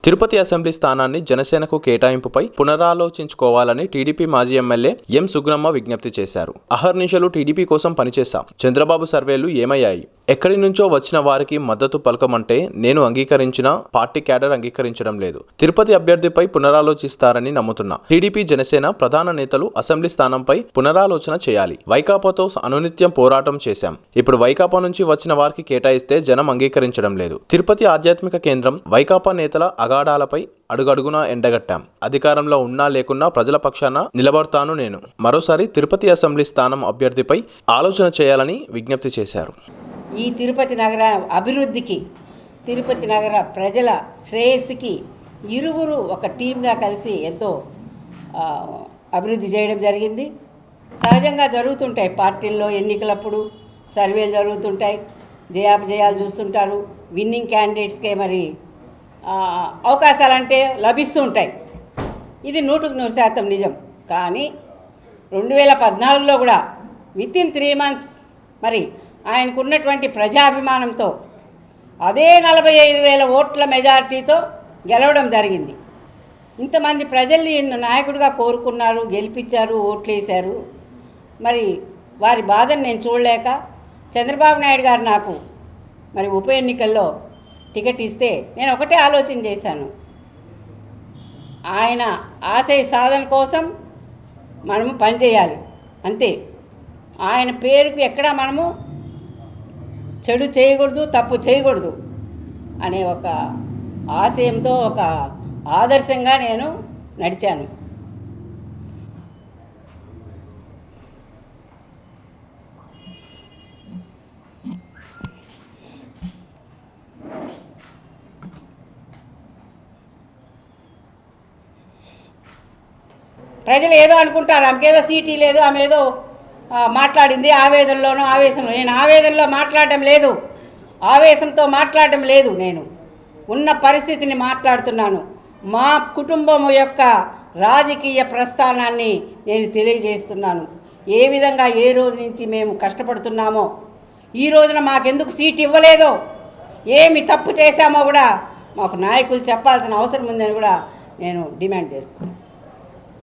Tirupati assembly స్థానాన్ని జనసేనకు కేటాయింపుపై పునరాలోచించుకోవాలని TDP మాజీ ఎమ్మెల్యే ఎం సుగ్నమ్మ విజ్ఞప్తి చేశారు. అహర్నిశలు టీడీపీ కోసం పనిచేశాం. చంద్రబాబు సర్వేలు ఏమయ్యాయి? ఎక్కడి నుంచో వచ్చిన వారికి మద్దతు పలకమంటే నేను అంగీకరించిన పార్టీ క్యాడర్ అంగీకరించడం లేదు. తిరుపతి అభ్యర్థిపై పునరాలోచిస్తారని నమ్ముతున్నా. టీడీపీ జనసేన ప్రధాన నేతలు అసెంబ్లీ స్థానంపై పునరాలోచన చేయాలి. వైకాపాతో అనునిత్యం పోరాటం చేశాం. ఇప్పుడు వైకాపా నుంచి వచ్చిన వారికి కేటాయిస్తే జనం అంగీకరించడం లేదు. తిరుపతి ఆధ్యాత్మిక కేంద్రం వైకాపా నేతల అగాడాలపై అడుగడుగునా ఎండగట్టాం. అధికారంలో ఉన్నా లేకున్నా ప్రజల పక్షాన నిలబడతాను నేను. మరోసారి తిరుపతి అసెంబ్లీ స్థానం అభ్యర్థిపై ఆలోచన చేయాలని విజ్ఞప్తి చేశారు. ఈ తిరుపతి నగర అభివృద్ధికి, తిరుపతి నగర ప్రజల శ్రేయస్సుకి ఇరువురు ఒక టీమ్గా కలిసి ఎంతో అభివృద్ధి చేయడం జరిగింది. సహజంగా జరుగుతుంటాయి పార్టీల్లో ఎన్నికలప్పుడు సర్వేలు జరుగుతుంటాయి, జయాపజయాలు చూస్తుంటారు. విన్నింగ్ క్యాండిడేట్స్కే మరి అవకాశాలంటే లభిస్తూ ఉంటాయి. ఇది 100% నిజం. కానీ 2014లో కూడా వితిన్ 3 months మరి ఆయనకున్నటువంటి ప్రజాభిమానంతో అదే 45,000 ఓట్ల మెజారిటీతో గెలవడం జరిగింది. ఇంతమంది ప్రజల్ని నాయకుడిగా కోరుకున్నారు, గెలిపించారు, ఓట్లేశారు. మరి వారి బాధను నేను చూడలేక చంద్రబాబు నాయుడు గారు నాకు మరి ఉప ఎన్నికల్లో టికెట్ ఇస్తే నేను ఒకటే ఆలోచన చేశాను. ఆయన ఆశయ సాధన కోసం మనము పనిచేయాలి అంతే. ఆయన పేరుకు ఎక్కడా మనము చెడు చేయకూడదు, తప్పు చేయకూడదు అనే ఒక ఆశయంతో, ఒక ఆదర్శంగా నేను నడిచాను. ప్రజలు ఏదో అనుకుంటారు, ఆమెకేదో సీటీ లేదు, ఆమె ఏదో మాట్లాడింది ఆవేదనలోనో ఆవేశంలో. నేను ఆవేదనలో మాట్లాడడం లేదు, ఆవేశంతో మాట్లాడడం లేదు. నేను ఉన్న పరిస్థితిని మాట్లాడుతున్నాను. మా కుటుంబం యొక్క రాజకీయ ప్రస్థానాన్ని నేను తెలియజేస్తున్నాను. ఏ విధంగా ఏ రోజు నుంచి మేము కష్టపడుతున్నామో, ఈ రోజున మాకెందుకు సీట్ ఇవ్వలేదో, ఏమి తప్పు చేశామో కూడా మాకు నాయకులు చెప్పాల్సిన అవసరం ఉందని కూడా నేను డిమాండ్ చేస్తున్నాను.